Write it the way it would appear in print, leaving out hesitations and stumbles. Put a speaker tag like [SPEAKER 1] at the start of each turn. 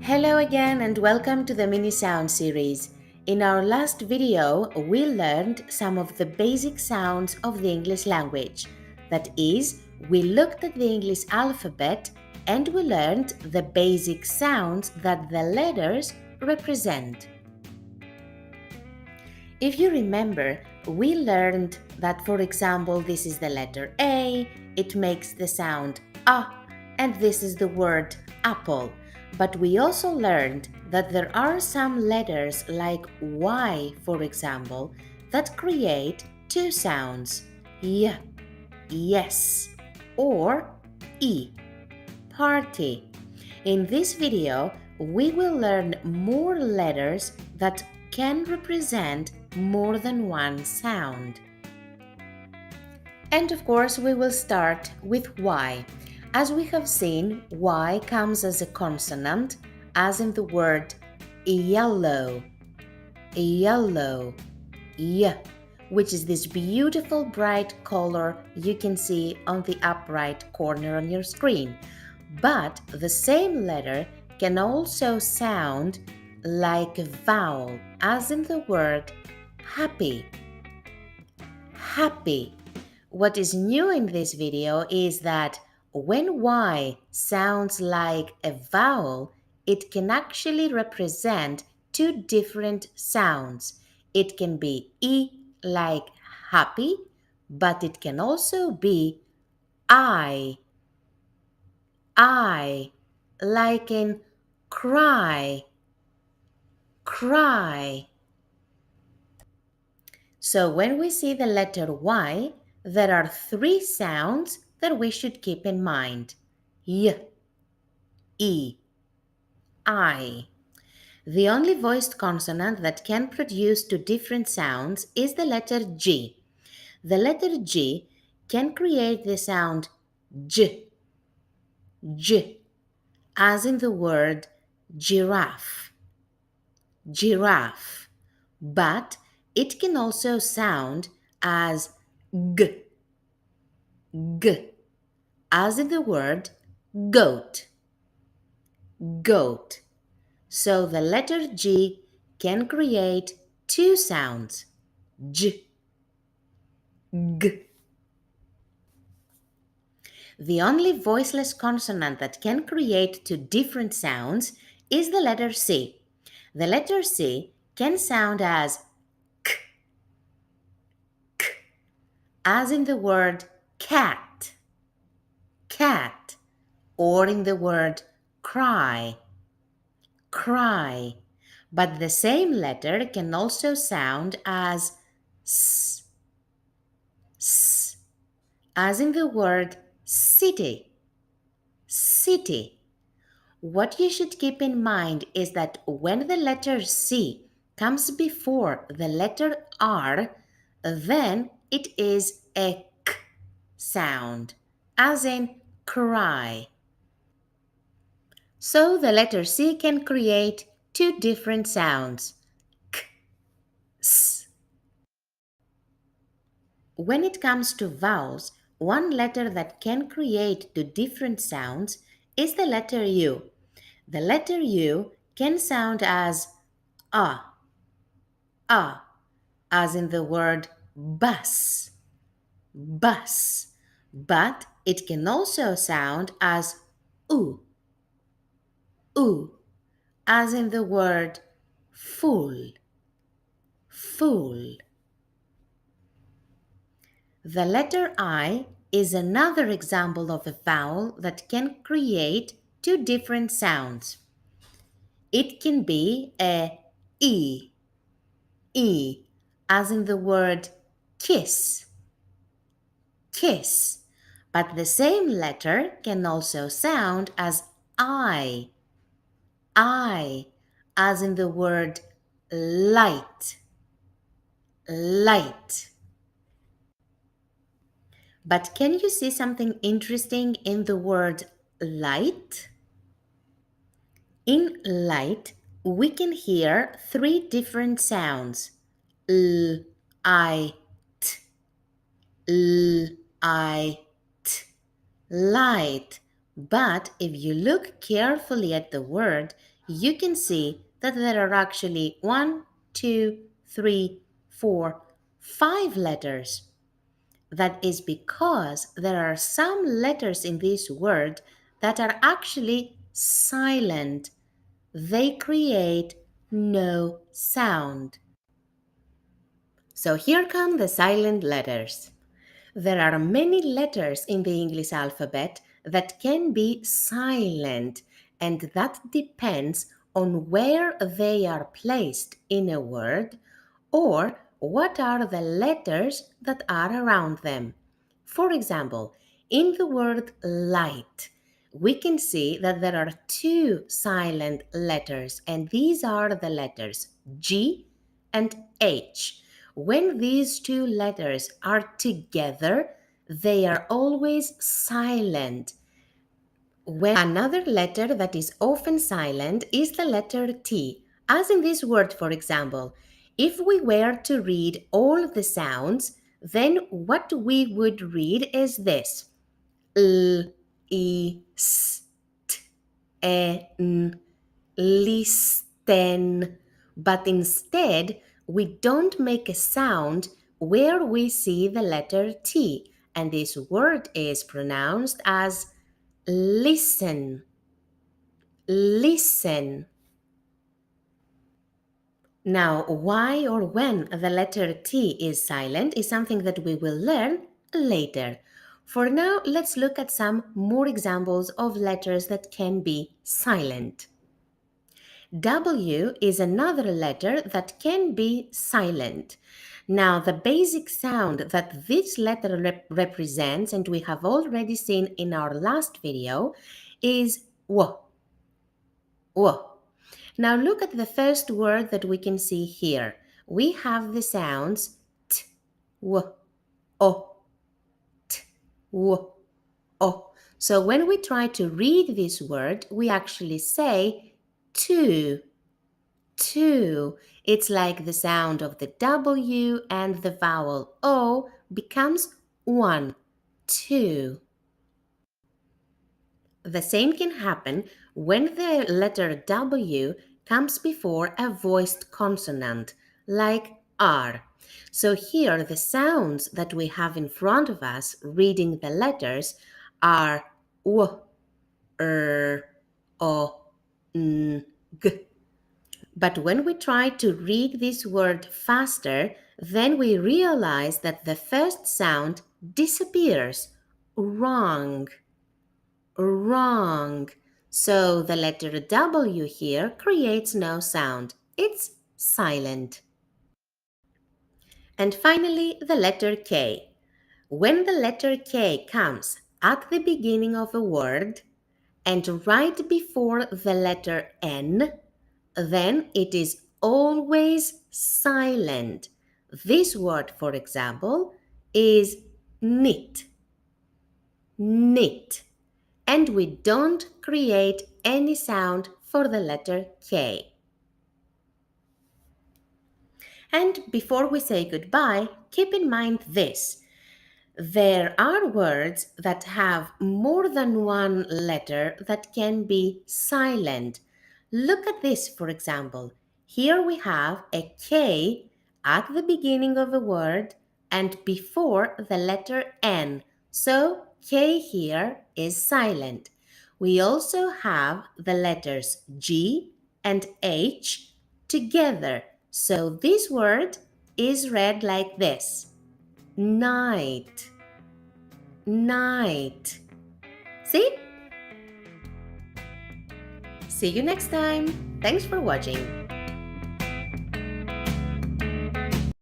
[SPEAKER 1] Hello again and welcome to the mini sound series. In our last video, we learned some of the basic sounds of the English language. That is, we looked at the English alphabet and we learned the basic sounds that the letters represent. If you remember, we learned that, for example, this is the letter A, it makes the sound A, and this is the word apple. But we also learned that there are some letters like Y, for example, that create two sounds, Y, yes, or E, party. In this video, we will learn more letters that can represent more than one sound. And of course, we will start with Y. As we have seen, Y comes as a consonant, as in the word yellow, yellow, y, which is this beautiful bright color you can see on the upper right corner on your screen. But the same letter can also sound like a vowel, as in the word happy, happy. What is new in this video is that when Y sounds like a vowel, it can actually represent two different sounds. It can be E like happy, but it can also be I like in cry, cry. So when we see the letter Y, there are three sounds that we should keep in mind. Y, E, I. The only voiced consonant that can produce two different sounds is the letter G. The letter G can create the sound J, J, as in the word giraffe, giraffe. But it can also sound as G, G, as in the word goat, goat. So the letter G can create two sounds, J, G. The only voiceless consonant that can create two different sounds is the letter C. The letter C can sound as K, K, as in the word cat, cat, or in the word cry, cry. But the same letter can also sound as S, S, as in the word city, city. What you should keep in mind is that when the letter C comes before the letter R, then it is a K sound, as in cry. So the letter C can create two different sounds, K, S. When it comes to vowels, one letter that can create two different sounds is the letter U. The letter U can sound as a, as in the word bus, bus. But it can also sound as oo, oo, as in the word fool, fool. The letter I is another example of a vowel that can create two different sounds. It can be a E, E, as in the word kiss, kiss. But the same letter can also sound as I, as in the word light, light. But can you see something interesting in the word light? In light, we can hear three different sounds. L, I, T, L, I, T, light. But if you look carefully at the word, you can see that there are actually 1, 2, 3, 4, 5 letters. That is because there are some letters in this word that are actually silent. They create no sound. So here come the silent letters. There are many letters in the English alphabet that can be silent, and that depends on where they are placed in a word or what are the letters that are around them. For example, in the word light, we can see that there are two silent letters, and these are the letters G and H. When these two letters are together, they are always silent. When another letter that is often silent is the letter T, as in this word, for example. If we were to read all the sounds, then what we would read is this: L, I, S, T, E, N, listen. But instead, we don't make a sound where we see the letter T, and this word is pronounced as listen. Listen. Now, why or when the letter T is silent is something that we will learn later. For now, let's look at some more examples of letters that can be silent. W is another letter that can be silent. Now, the basic sound that this letter represents, and we have already seen in our last video, is W. W. Now look at the first word that we can see here. We have the sounds t, w, o, t, w, o. So when we try to read this word, we actually say two, two. It's like the sound of the W and the vowel O becomes one, two. The same can happen when the letter W comes before a voiced consonant, like R. So here the sounds that we have in front of us reading the letters are W, O, N, G. But when we try to read this word faster, then we realize that the first sound disappears. Wrong. Wrong. So the letter W here creates no sound. It's silent. And finally, the letter K. When the letter K comes at the beginning of a word and right before the letter N, then it is always silent. This word, for example, is knit. Knit. And we don't create any sound for the letter K. And before we say goodbye, keep in mind this. There are words that have more than one letter that can be silent. Look at this, for example. Here we have a K at the beginning of a word and before the letter N. So K here is silent. We also have the letters G and H together. So this word is read like this: night, night. See? See you next time. Thanks for watching.